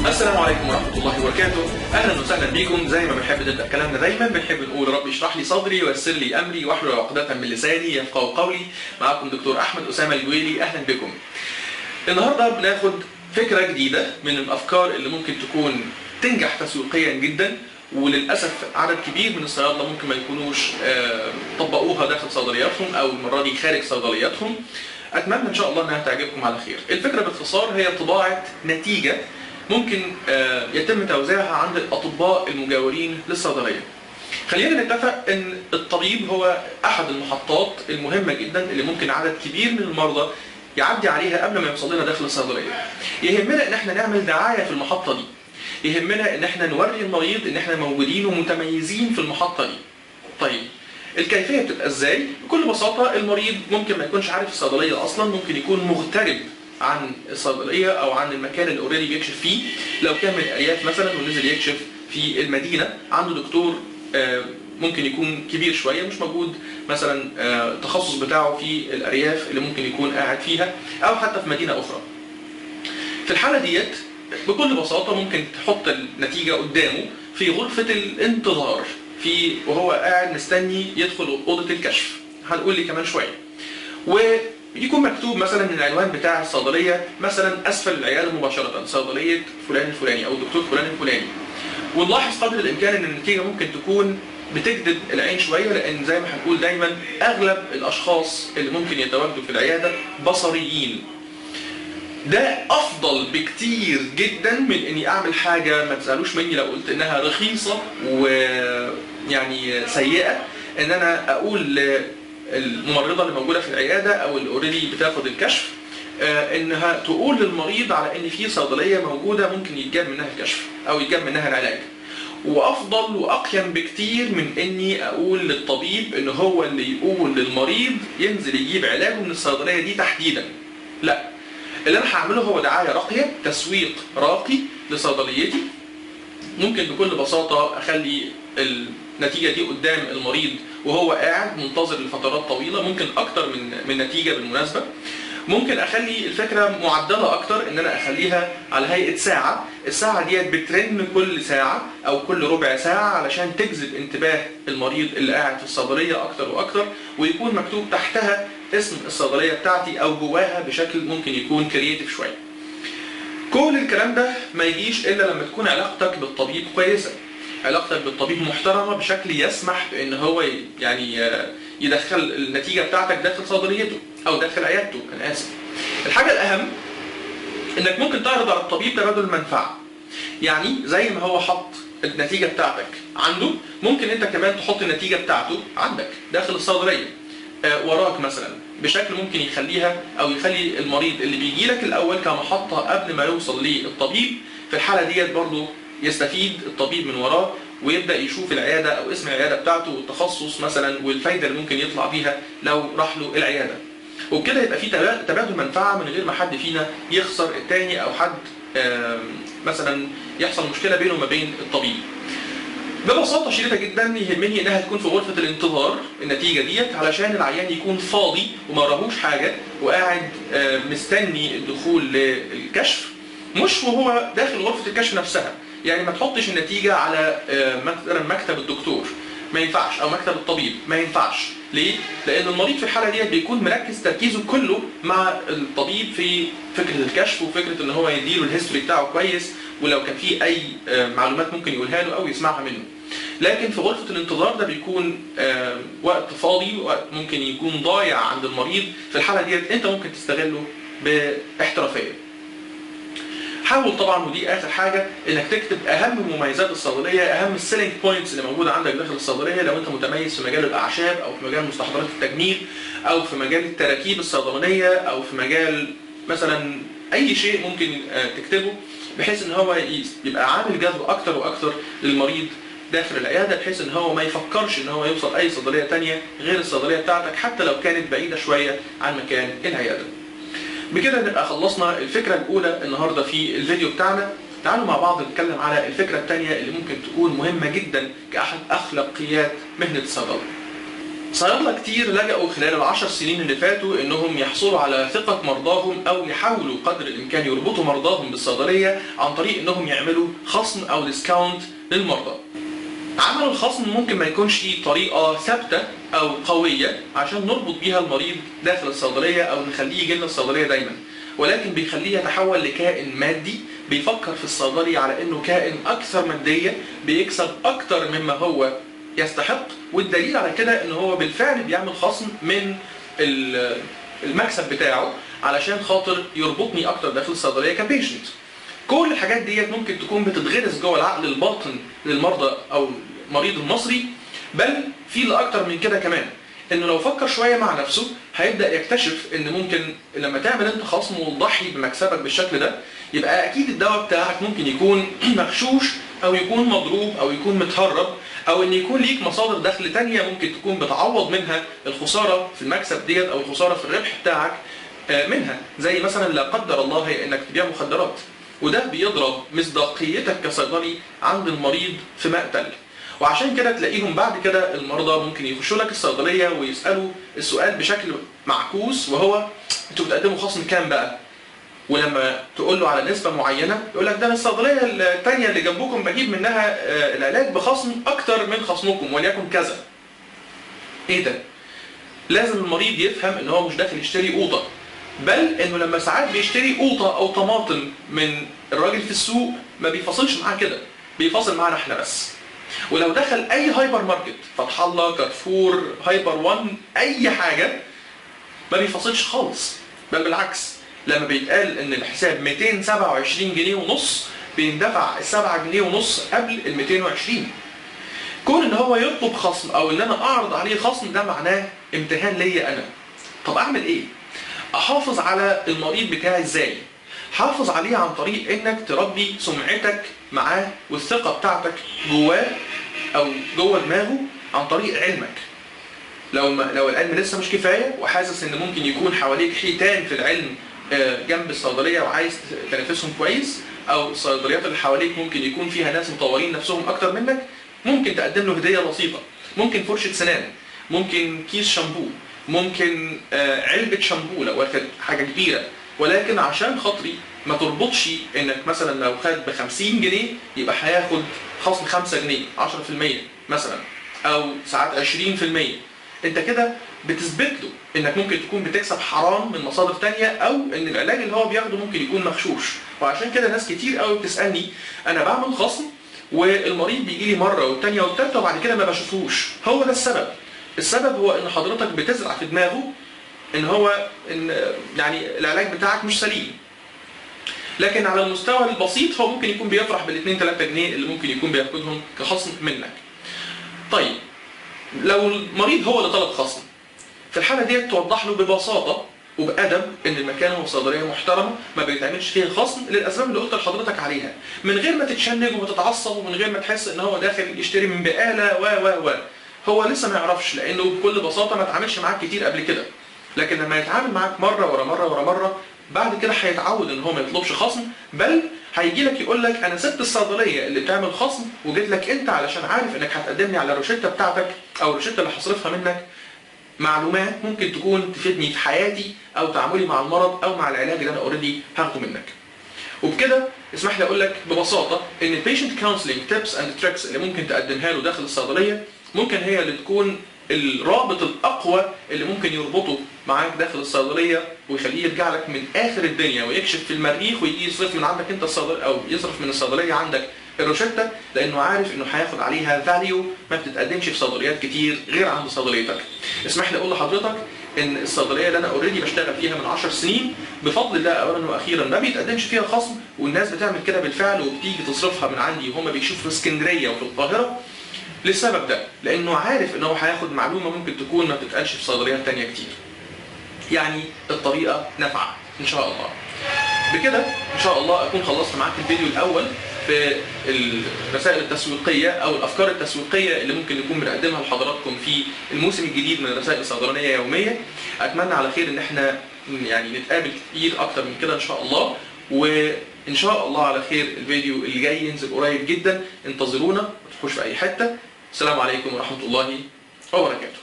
السلام عليكم ورحمة الله وبركاته. أهلا وسهلا بكم. زي ما بنحب نبدأ كلامنا دايما بنحب نقول رب اشرح لي صدري ويسر لي أمري واحلل عقدة من لساني يفقهوا قولي. معكم دكتور أحمد أسامة الجويلي، أهلا بكم. النهاردة بناخد فكرة جديدة من الأفكار اللي ممكن تكون تنجح تسويقيا جدا، وللأسف عدد كبير من الصيادلة ممكن ما يكونوش طبقوها داخل صيدلياتهم أو المرة دي خارج صيدلياتهم. أتمنى إن شاء الله أنها تعجبكم على خير. الفكرة باختصار هي طباعة نتيجة ممكن يتم توزيعها عند الأطباء المجاورين للصيدلية. خلينا نتفق أن الطبيب هو أحد المحطات المهمة جدا اللي ممكن عدد كبير من المرضى يعدي عليها قبل ما يوصل لنا داخل الصيدلية. يهمنا أن احنا نعمل دعاية في المحطة دي، يهمنا أن احنا نوري المريض أن احنا موجودين ومتميزين في المحطة دي. طيب الكيفية بتبقى ازاي؟ بكل بساطة المريض ممكن ما يكونش عارف الصيدلية أصلا، ممكن يكون مغترب عن الصيدلية أو عن المكان اللي اوريدي بيكشف فيه. لو كان من الأرياف مثلا ونزل يكشف في المدينة عنده دكتور ممكن يكون كبير شوية مش موجود مثلا التخصص بتاعه في الأرياف اللي ممكن يكون قاعد فيها أو حتى في مدينة أخرى. في الحالة ديت بكل بساطة ممكن تحط النتيجة قدامه في غرفة الانتظار وهو قاعد مستني يدخل أوضة الكشف. هنقول لي كمان شوية. ويكون مكتوب مثلا من العنوان بتاع الصيدلية مثلا أسفل العيادة مباشرة صيدلية فلان الفلاني أو الدكتور فلان الفلاني. ونلاحظ قدر الإمكان أن النتيجة ممكن تكون بتجذب العين شوية، لأن زي ما هنقول دايما أغلب الأشخاص اللي ممكن يتواجدوا في العيادة بصريين. ده أفضل بكتير جدا من إني أعمل حاجة ما تسألوش مني لو قلت إنها رخيصة ويعني سيئة، إن أنا أقول للممرضة اللي موجودة في العيادة أو اللي اوريدي بتاخد الكشف إنها تقول للمريض على إن في صيدلية موجودة ممكن يتجاب منها الكشف أو يتجاب منها العلاج. وأفضل وأقيم بكتير من إني أقول للطبيب إن هو اللي يقول للمريض ينزل يجيب علاجه من الصيدلية دي تحديدا. لا، اللي انا هعمله هو دعايه راقيه، تسويق راقي لصيدليتي. ممكن بكل بساطه اخلي النتيجه دي قدام المريض وهو قاعد منتظر لفترات طويله، ممكن اكتر من نتيجه بالمناسبه. ممكن اخلي الفكره معدله اكتر، ان انا اخليها على هيئه ساعه. الساعه ديت بترن كل ساعه او كل ربع ساعه علشان تجذب انتباه المريض اللي قاعد في الصيدليه اكتر واكتر، ويكون مكتوب تحتها اسم الصيدليه بتاعتي او جواها بشكل ممكن يكون كرييتيف شويه. كل الكلام ده ما يجيش الا لما تكون علاقتك بالطبيب كويسه، علاقتك بالطبيب محترمه بشكل يسمح بان هو يعني يدخل النتيجه بتاعتك داخل صيدليته او داخل عيادته. انا اسف. الحاجه الاهم انك ممكن تعرض على الطبيب تبادل المنفعه. يعني زي ما هو حط النتيجه بتاعتك عنده، ممكن انت كمان تحط النتيجه بتاعته عندك داخل الصيدليه وراك مثلا، بشكل ممكن يخليها او يخلي المريض اللي بيجي لك الاول كمحطه قبل ما يوصل للطبيب. في الحاله ديت برضه يستفيد الطبيب من وراه ويبدا يشوف العياده او اسم العياده بتاعته والتخصص مثلا والفايده اللي ممكن يطلع بيها لو راح له العياده. وبكده يبقى في تبادل منفعه من غير ما حد فينا يخسر الثاني او حد مثلا يحصل مشكله بينه وما بين الطبيب. ببساطة شديدة جدا يهمني انها تكون في غرفة الانتظار النتيجة ديت، علشان العيان يكون فاضي وما راهوش حاجة وقاعد مستني الدخول للكشف، مش وهو داخل غرفة الكشف نفسها. يعني ما تحطش النتيجة على مثلا مكتب الدكتور، ما ينفعش، او مكتب الطبيب ما ينفعش. ليه؟ لان المريض في الحالة ديت بيكون مركز تركيزه كله مع الطبيب في فكرة الكشف وفكرة ان هو يديله الهيستوري بتاعه كويس، ولو كان في اي معلومات ممكن يقولها له او يسمعها منه. لكن في غرفة الانتظار ده بيكون وقت فاضي، وقت ممكن يكون ضايع عند المريض. في الحالة ديت انت ممكن تستغله باحترافية. حاول طبعا، ودي اخر حاجة، انك تكتب اهم مميزات الصيدلية، اهم السيلينج بوينتس اللي موجودة عندك داخل الصيدلية. لو انت متميز في مجال الاعشاب او في مجال مستحضرات التجميل او في مجال التراكيب الصيدلانية او في مجال مثلا اي شيء ممكن تكتبه، بحيث ان هو يبقى عامل جذب اكتر واكتر للمريض داخل العياده، بحيث ان هو ما يفكرش ان هو يوصل اي صيدليه ثانيه غير الصيدليه بتاعتك حتى لو كانت بعيده شويه عن مكان العياده. بكده نبقى خلصنا الفكره الاولى النهارده في الفيديو بتاعنا. تعالوا مع بعض نتكلم على الفكره الثانيه اللي ممكن تكون مهمه جدا كاحد اخلاقيات مهنه الصيدله. صيادلة كتير لجأوا خلال ال10 سنين اللي فاتوا انهم يحصلوا على ثقة مرضاهم او يحاولوا قدر الامكان يربطوا مرضاهم بالصيدلية عن طريق انهم يعملوا خصم او ديسكاونت للمرضى. عمل الخصم ممكن ما يكونش طريقة ثابتة او قوية عشان نربط بيها المريض داخل الصيدلية او نخليه يجي لنا الصيدلية دايما، ولكن بيخليه يتحول لكائن مادي بيفكر في الصيدلي على انه كائن اكثر مادية بيكسب اكتر مما هو يستحق. والدليل على كده ان هو بالفعل بيعمل خصم من المكسب بتاعه علشان خاطر يربطني اكتر داخل الصيدليه كبيشنت. كل الحاجات ديت ممكن تكون بتتغرس جوه العقل الباطن للمرضى او المريض المصري، بل في الاكتر من كده كمان، انه لو فكر شويه مع نفسه هيبدا يكتشف ان ممكن لما تعمل انت خصم وتضحي بمكسبك بالشكل ده يبقى اكيد الدواء بتاعك ممكن يكون مغشوش او يكون مضروب او يكون متهرب، او ان يكون ليك مصادر دخل تانية ممكن تكون بتعوض منها الخساره في المكسب ديت او الخساره في الربح بتاعك منها، زي مثلا لا قدر الله هي انك تبيع مخدرات، وده بيضرب مصداقيتك كصيدلي عند المريض في مقتل. وعشان كده تلاقيهم بعد كده المرضى ممكن يخشوا لك الصيدليه ويسالوا السؤال بشكل معكوس، وهو انتوا بتقدموا خصم كام بقى؟ ولما تقول له على نسبه معينه يقول لك ده انا الصيدليه الثانيه اللي جنبكم بجيب منها العلاج بخصم اكتر من خصمكم وليكن كذا. ايه ده؟ لازم المريض يفهم ان هو مش داخل يشتري قوطه، بل انه لما ساعات بيشتري قوطه او طماطم من الراجل في السوق ما بيفاصلش معاه كده، بيفاصل معانا احنا بس. ولو دخل اي هايبر ماركت، فتح الله، كارفور، هايبر وان، اي حاجه، ما بيفاصلش خالص، بل بالعكس لما بيتقال ان الحساب 227 جنيه ونص بيندفع 7 جنيه ونص قبل ال 220. كون ان هو يطلب خصم او ان انا اعرض عليه خصم ده معناه امتهان ليا انا. طب اعمل ايه؟ احافظ على المريض بتاعي ازاي؟ حافظ عليه عن طريق انك تربي سمعتك معاه والثقة بتاعتك جواه او جوه دماغه عن طريق علمك. لو العلم لسه مش كفاية وحاسس ان ممكن يكون حواليك حيتان في العلم جنب الصيدلية وعايز تنافسهم كويس، او الصيدليات اللي حواليك ممكن يكون فيها ناس مطورين نفسهم اكتر منك، ممكن تقدم له هدية بسيطة، ممكن فرشة سنان، ممكن كيس شامبو، ممكن علبة شامبو لو واخد حاجة كبيرة، ولكن عشان خاطري ما تربطش انك مثلا لو خد ب 50 جنيه يبقى هياخد خصم 5 جنيه 10% مثلا، او ساعات 20%. انت كده بتثبت له انك ممكن تكون بتكسب حرام من مصادر تانية، او ان العلاج اللي هو بياخده ممكن يكون مغشوش. وعشان كده ناس كتير قوي بتسألني انا بعمل خصم والمريض بيجي لي مرة والتانية والتالتة وبعد كده ما بشوفوش. هو ده السبب. السبب هو ان حضرتك بتزرع في دماغه ان يعني العلاج بتاعك مش سليم. لكن على المستوى البسيط هو ممكن يكون بيفرح بال2 3 جنيه اللي ممكن يكون بياخدهم كخصم منك. طيب لو المريض هو اللي طلب خصم، في الحالة دي توضح له ببساطة وبأدب ان المكان هو صيدلية محترمة ما بيتعملش فيها خصم للأسباب اللي قلت لحضرتك عليها، من غير ما تتشنج وتتعصب ومن غير ما تحس ان هو داخل يشتري من بقالة و هو لسه ما يعرفش، لانه بكل بساطة ما اتعاملش معاك كتير قبل كده. لكن لما يتعامل معاك مرة ورا مرة ورا مرة بعد كده هيتعود ان هو ما يطلبش خصم، بل هيجي لك يقول لك انا سبت الصيدليه اللي بتعمل خصم وجيت لك انت علشان عارف انك هتقدم لي على الروشته بتاعتك او الروشته اللي هصرفها منك معلومات ممكن تكون تفيدني في حياتي او تعاملي مع المرض او مع العلاج اللي انا اوريدي هاخده منك. وبكده اسمح لي اقول لك ببساطه ان البيشنت كونسلنج تيبس اند تريكس اللي ممكن تقدمها له داخل الصيدليه ممكن هي اللي تكون الرابط الاقوى اللي ممكن يربطه معاك داخل الصيدليه ويخليه يرجع لك من اخر الدنيا ويكشف في المريخ ويجي يصرف من عندك انت الصيدليه او يصرف من الصيدليه عندك الروشته، لانه عارف انه هياخد عليها فاليو ما بتتقدمش في صيدليات كتير غير عند صيدليتك. اسمح لي اقول لحضرتك ان الصيدليه اللي انا اوريدي بشتغل فيها من 10 سنين بفضل الله اولا واخيرا ما بيتقدمش فيها خصم، والناس بتعمل كده بالفعل وبتيجي تصرفها من عندي وهم بيشوفوا في اسكندريه وفي القاهره للسبب ده، لانه عارف ان هو هياخد معلومه ممكن تكون ما بتتقالش في صيدليات ثانيه كتير. يعني الطريقه نافعه ان شاء الله. بكده ان شاء الله اكون خلصت معاك الفيديو الاول في الرسائل التسويقيه او الافكار التسويقيه اللي ممكن نكون بنقدمها لحضراتكم في الموسم الجديد من الرسائل الصيدلانيه يوميه. اتمنى على خير ان احنا يعني نتقابل كتير اكتر من كده ان شاء الله، وان شاء الله على خير الفيديو اللي جاي ينزل قريب جدا. انتظرونا، ما تروحوش في اي حته. السلام عليكم ورحمه الله وبركاته.